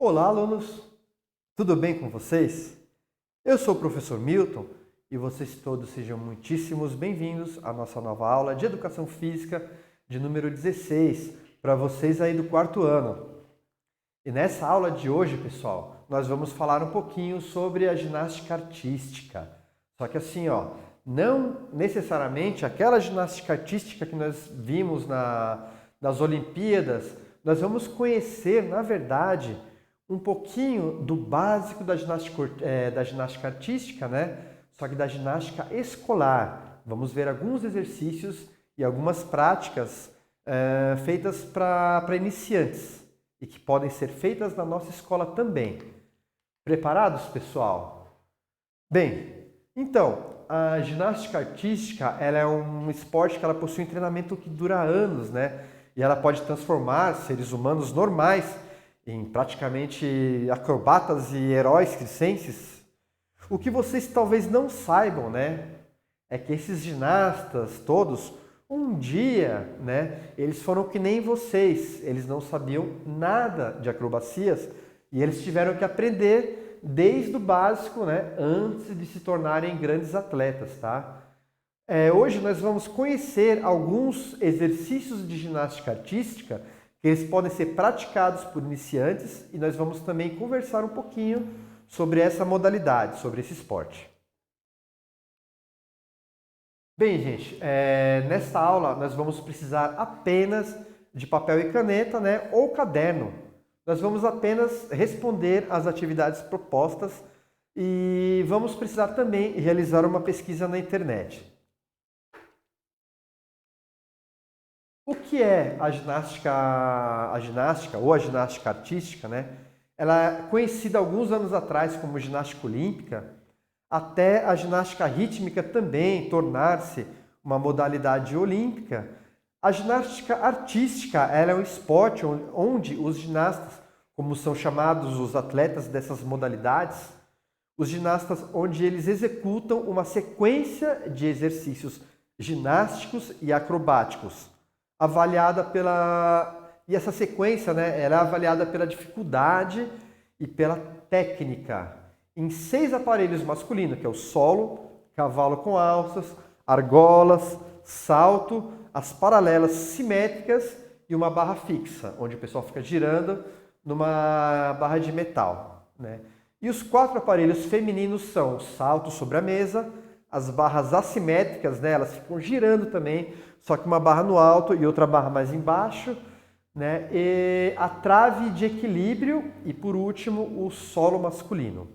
Olá, alunos! Tudo bem com vocês? Eu sou o professor Milton e vocês todos sejam muitíssimos bem-vindos à nossa nova aula de Educação Física de número 16, para vocês aí do quarto ano. E nessa aula de hoje, pessoal, nós vamos falar um pouquinho sobre a ginástica artística. Só que assim, não necessariamente aquela ginástica artística que nós vimos nas Olimpíadas. Nós vamos conhecer, na verdade, um pouquinho do básico da ginástica artística, né? Só que da ginástica escolar. Vamos ver alguns exercícios e algumas práticas feitas para iniciantes e que podem ser feitas na nossa escola também. Preparados, pessoal? Bem, então, a ginástica artística ela é um esporte que ela possui um treinamento que dura anos, né? E ela pode transformar seres humanos normais em praticamente acrobatas e heróis circenses. O que vocês talvez não saibam, né, é que esses ginastas todos, um dia, né, eles foram que nem vocês, eles não sabiam nada de acrobacias e eles tiveram que aprender desde o básico, né, antes de se tornarem grandes atletas, tá? Hoje nós vamos conhecer alguns exercícios de ginástica artística que eles podem ser praticados por iniciantes e nós vamos também conversar um pouquinho sobre essa modalidade, sobre esse esporte. Bem, gente, nesta aula nós vamos precisar apenas de papel e caneta, né, ou caderno. Nós vamos apenas responder às atividades propostas e vamos precisar também realizar uma pesquisa na internet. O que é a ginástica ou a ginástica artística, né? Ela é conhecida alguns anos atrás como ginástica olímpica, até a ginástica rítmica também tornar-se uma modalidade olímpica. A ginástica artística ela é um esporte onde os ginastas, como são chamados os atletas dessas modalidades, os ginastas onde eles executam uma sequência de exercícios ginásticos e acrobáticos, avaliada e essa sequência, né, ela é avaliada pela dificuldade e pela técnica em 6 aparelhos masculinos, que é o solo, cavalo com alças, argolas, salto, as paralelas simétricas e uma barra fixa, onde o pessoal fica girando numa barra de metal, né? E os 4 aparelhos femininos são o salto sobre a mesa, as barras assimétricas, né, elas ficam girando também, só que uma barra no alto e outra barra mais embaixo, né, e a trave de equilíbrio e, por último, o solo masculino.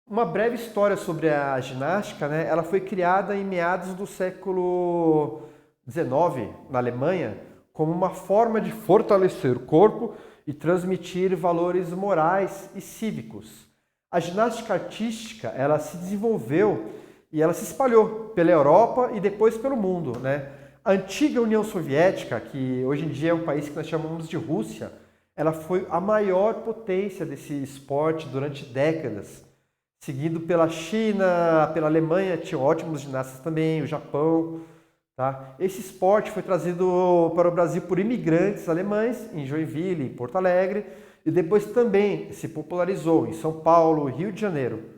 Uma breve história sobre a ginástica, né, ela foi criada em meados do século XIX, na Alemanha, como uma forma de fortalecer o corpo e transmitir valores morais e cívicos. A ginástica artística, ela se desenvolveu e ela se espalhou pela Europa e depois pelo mundo, né? A antiga União Soviética, que hoje em dia é um país que nós chamamos de Rússia, ela foi a maior potência desse esporte durante décadas, seguido pela China, pela Alemanha, tinha ótimos ginastas também, o Japão, tá? Esse esporte foi trazido para o Brasil por imigrantes alemães, em Joinville, em Porto Alegre, e depois também se popularizou em São Paulo, Rio de Janeiro.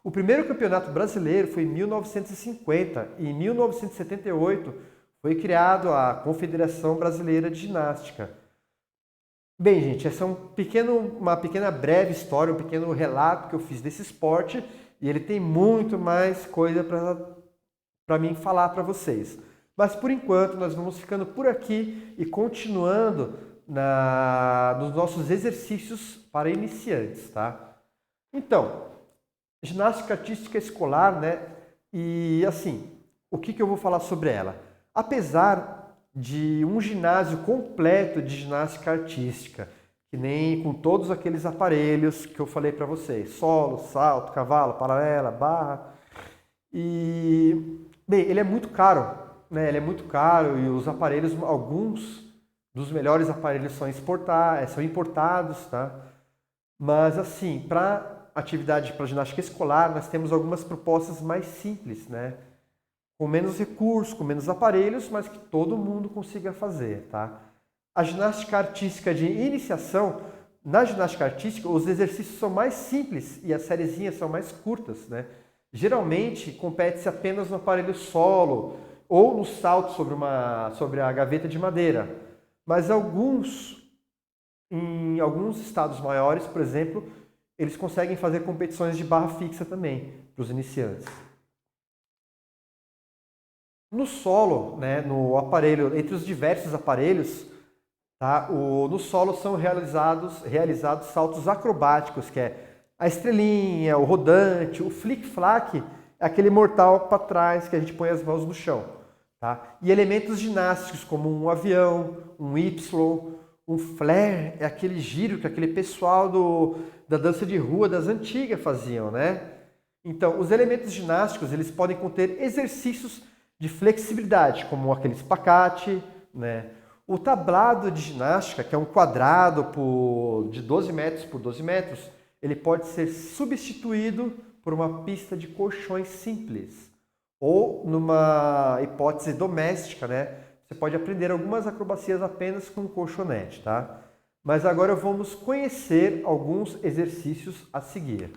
O primeiro campeonato brasileiro foi em 1950 e em 1978 foi criado a Confederação Brasileira de Ginástica. Bem, gente, essa é uma pequena breve história, um pequeno relato que eu fiz desse esporte e ele tem muito mais coisa para mim falar para vocês. Mas por enquanto nós vamos ficando por aqui e continuando nos nossos exercícios para iniciantes, tá? Então, ginástica artística escolar, né? E assim, o que eu vou falar sobre ela? Apesar de um ginásio completo de ginástica artística, que nem com todos aqueles aparelhos que eu falei para vocês, solo, salto, cavalo, paralela, barra, bem, ele é muito caro, né? Ele é muito caro e os aparelhos, alguns dos melhores aparelhos são importados, tá? Mas assim, para atividade para ginástica escolar, nós temos algumas propostas mais simples, né? Com menos recursos, com menos aparelhos, mas que todo mundo consiga fazer, tá? A ginástica artística de iniciação, na ginástica artística, os exercícios são mais simples e as sériezinhas são mais curtas, né? Geralmente, compete-se apenas no aparelho solo ou no salto sobre a gaveta de madeira. Mas em alguns estados maiores, por exemplo, eles conseguem fazer competições de barra fixa também, para os iniciantes. No solo, né, no aparelho, entre os diversos aparelhos, tá, no solo são realizados saltos acrobáticos, que é a estrelinha, o rodante, o flic-flac, é aquele mortal para trás que a gente põe as mãos no chão. Tá? E elementos ginásticos como um avião, um Y, um flare, é aquele giro que aquele pessoal da dança de rua das antigas faziam, né? Então, os elementos ginásticos, eles podem conter exercícios de flexibilidade, como aquele espacate, né? O tablado de ginástica, que é um quadrado de 12 metros por 12 metros, ele pode ser substituído por uma pista de colchões simples. Ou, numa hipótese doméstica, né? Você pode aprender algumas acrobacias apenas com um colchonete, tá? Mas agora vamos conhecer alguns exercícios a seguir.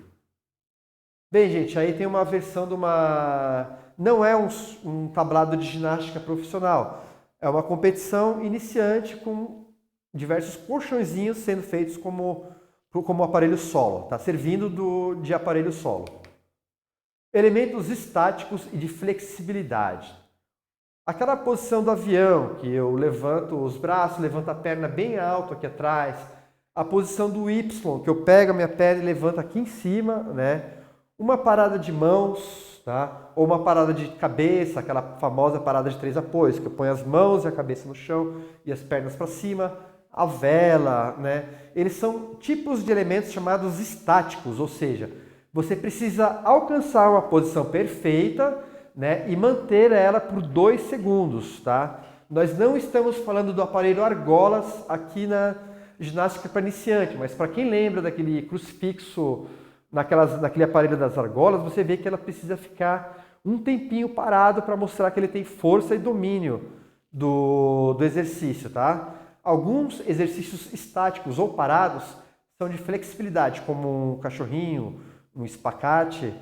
Bem, gente, aí tem uma versão de uma... Não é um tablado de ginástica profissional. É uma competição iniciante com diversos colchõezinhos sendo feitos como aparelho solo, tá? Servindo de aparelho solo. Elementos estáticos e de flexibilidade. Aquela posição do avião, que eu levanto os braços, levanto a perna bem alto aqui atrás. A posição do Y, que eu pego a minha perna e levanto aqui em cima, né? Uma parada de mãos, tá? Ou uma parada de cabeça, aquela famosa parada de 3 apoios, que eu ponho as mãos e a cabeça no chão e as pernas para cima. A vela, né? Eles são tipos de elementos chamados estáticos, ou seja, você precisa alcançar uma posição perfeita, né, e manter ela por 2 segundos, tá? Nós não estamos falando do aparelho argolas aqui na ginástica para iniciante, mas para quem lembra daquele crucifixo naquele aparelho das argolas, você vê que ela precisa ficar um tempinho parado para mostrar que ele tem força e domínio do exercício, tá? Alguns exercícios estáticos ou parados são de flexibilidade, como um cachorrinho, um espacate.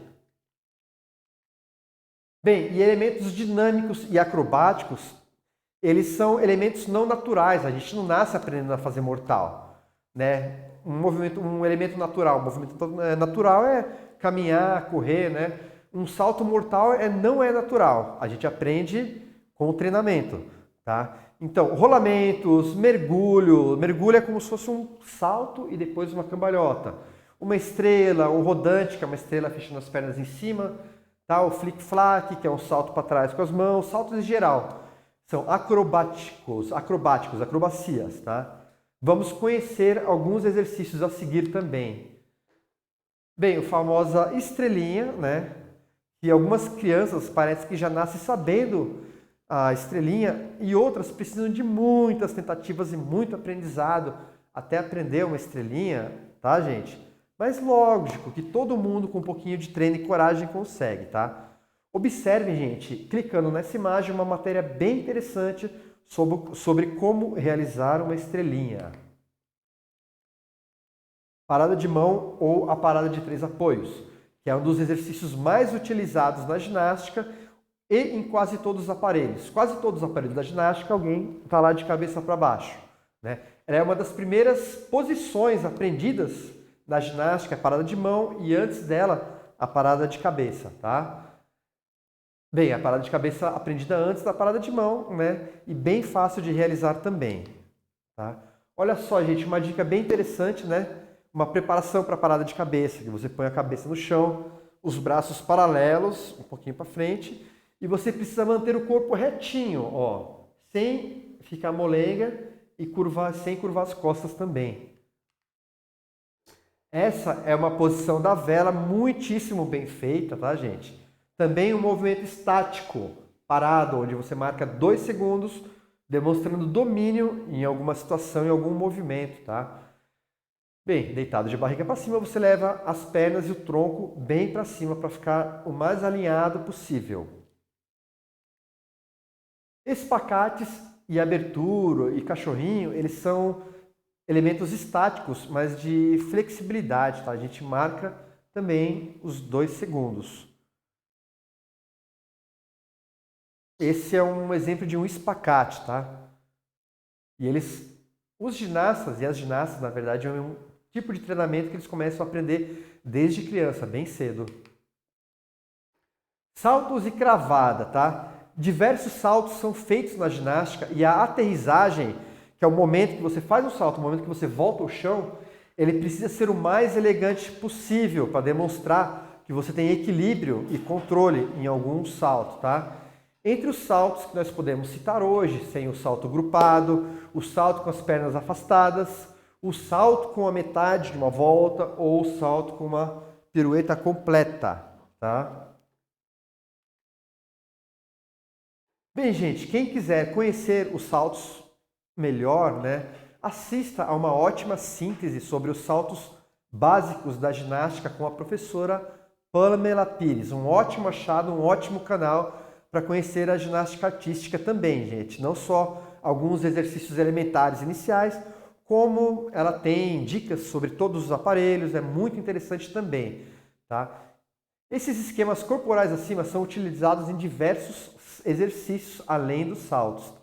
Bem, e elementos dinâmicos e acrobáticos, eles são elementos não naturais, a gente não nasce aprendendo a fazer mortal, né? Um elemento natural, um movimento natural é caminhar, correr, né? Um salto mortal não é natural, a gente aprende com o treinamento, tá? Então, rolamentos, mergulho é como se fosse um salto e depois uma cambalhota. Uma estrela, um rodante, que é uma estrela fechando as pernas em cima, tá? O flic-flac, que é um salto para trás com as mãos, saltos em geral. São acrobacias, tá? Vamos conhecer alguns exercícios a seguir também. Bem, a famosa estrelinha, né? Que algumas crianças parece que já nascem sabendo a estrelinha e outras precisam de muitas tentativas e muito aprendizado até aprender uma estrelinha, tá, gente? Mas lógico que todo mundo com um pouquinho de treino e coragem consegue, tá? Observem, gente, clicando nessa imagem, uma matéria bem interessante sobre como realizar uma estrelinha. Parada de mão ou a parada de 3 apoios, que é um dos exercícios mais utilizados na ginástica e em quase todos os aparelhos. Quase todos os aparelhos da ginástica, alguém está lá de cabeça para baixo, né? Ela é uma das primeiras posições aprendidas da ginástica, a parada de mão, e antes dela, a parada de cabeça, tá? Bem, a parada de cabeça aprendida antes da parada de mão, né? E bem fácil de realizar também, tá? Olha só, gente, uma dica bem interessante, né? Uma preparação para a parada de cabeça, que você põe a cabeça no chão, os braços paralelos, um pouquinho para frente, e você precisa manter o corpo retinho, ó, sem ficar molenga e sem curvar as costas também. Essa é uma posição da vela muitíssimo bem feita, tá, gente? Também um movimento estático, parado, onde você marca 2 segundos, demonstrando domínio em alguma situação, em algum movimento, tá? Bem, deitado de barriga para cima, você leva as pernas e o tronco bem para cima para ficar o mais alinhado possível. Espacates e abertura e cachorrinho, eles são elementos estáticos, mas de flexibilidade, tá? A gente marca também os 2 segundos. Esse é um exemplo de um espacate, tá? E os ginastas e as ginastas, na verdade, é um tipo de treinamento que eles começam a aprender desde criança, bem cedo. Saltos e cravada, tá? Diversos saltos são feitos na ginástica e a aterrissagem, que é o momento que você faz o salto, o momento que você volta ao chão, ele precisa ser o mais elegante possível para demonstrar que você tem equilíbrio e controle em algum salto, tá? Entre os saltos que nós podemos citar hoje, tem o salto grupado, o salto com as pernas afastadas, o salto com a metade de uma volta ou o salto com uma pirueta completa, tá? Bem, gente, quem quiser conhecer os saltos melhor, né, assista a uma ótima síntese sobre os saltos básicos da ginástica com a professora Pamela Pires. Um ótimo achado, um ótimo canal para conhecer a ginástica artística também, gente. Não só alguns exercícios elementares iniciais, como ela tem dicas sobre todos os aparelhos, é muito interessante também, tá? Esses esquemas corporais acima são utilizados em diversos exercícios além dos saltos.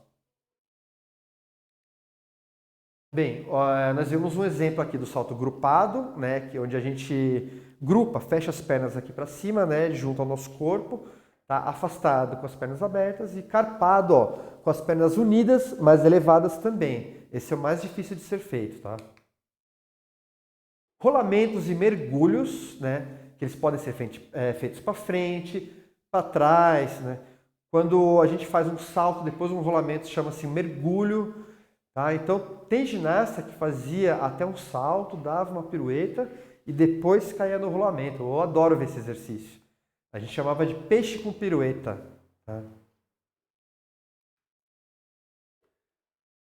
Bem, nós vimos um exemplo aqui do salto grupado, né, que é onde a gente grupa, fecha as pernas aqui para cima, né, junto ao nosso corpo, tá? Afastado com as pernas abertas e carpado, ó, com as pernas unidas, mas elevadas também. Esse é o mais difícil de ser feito, tá? Rolamentos e mergulhos, né, que eles podem ser feitos para frente, para trás, né? Quando a gente faz um salto, depois um rolamento, chama-se mergulho, tá? Então, tem ginasta que fazia até um salto, dava uma pirueta e depois caía no rolamento. Eu adoro ver esse exercício. A gente chamava de peixe com pirueta, tá?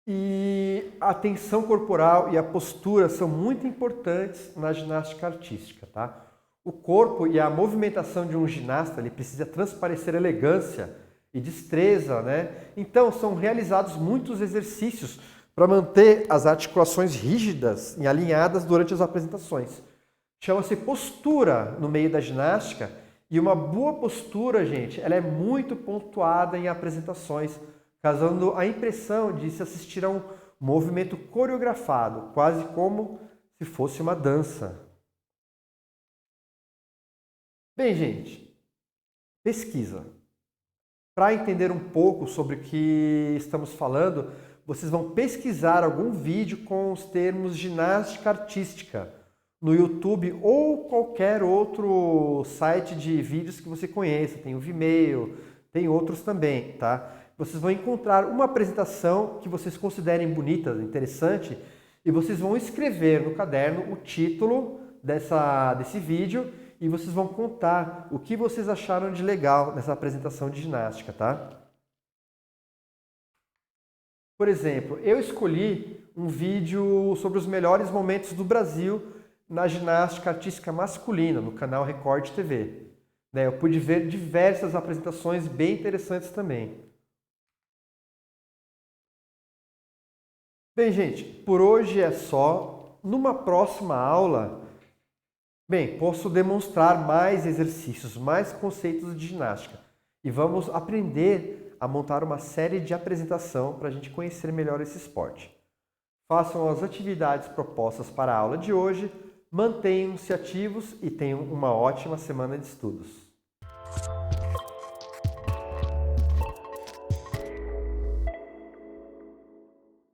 E a tensão corporal e a postura são muito importantes na ginástica artística, tá? O corpo e a movimentação de um ginasta, ele precisa transparecer elegância e destreza, né? Então, são realizados muitos exercícios para manter as articulações rígidas e alinhadas durante as apresentações. Chama-se postura no meio da ginástica e uma boa postura, gente, ela é muito pontuada em apresentações, causando a impressão de se assistir a um movimento coreografado, quase como se fosse uma dança. Bem, gente, pesquisa. Para entender um pouco sobre o que estamos falando, vocês vão pesquisar algum vídeo com os termos ginástica artística no YouTube ou qualquer outro site de vídeos que você conheça. Tem o Vimeo, tem outros também, tá? Vocês vão encontrar uma apresentação que vocês considerem bonita, interessante, e vocês vão escrever no caderno o título desse vídeo e vocês vão contar o que vocês acharam de legal nessa apresentação de ginástica, tá? Por exemplo, eu escolhi um vídeo sobre os melhores momentos do Brasil na ginástica artística masculina, no canal Record TV. Eu pude ver diversas apresentações bem interessantes também. Bem, gente, por hoje é só. Numa próxima aula, posso demonstrar mais exercícios, mais conceitos de ginástica. E vamos aprender a montar uma série de apresentação para a gente conhecer melhor esse esporte. Façam as atividades propostas para a aula de hoje, mantenham-se ativos e tenham uma ótima semana de estudos.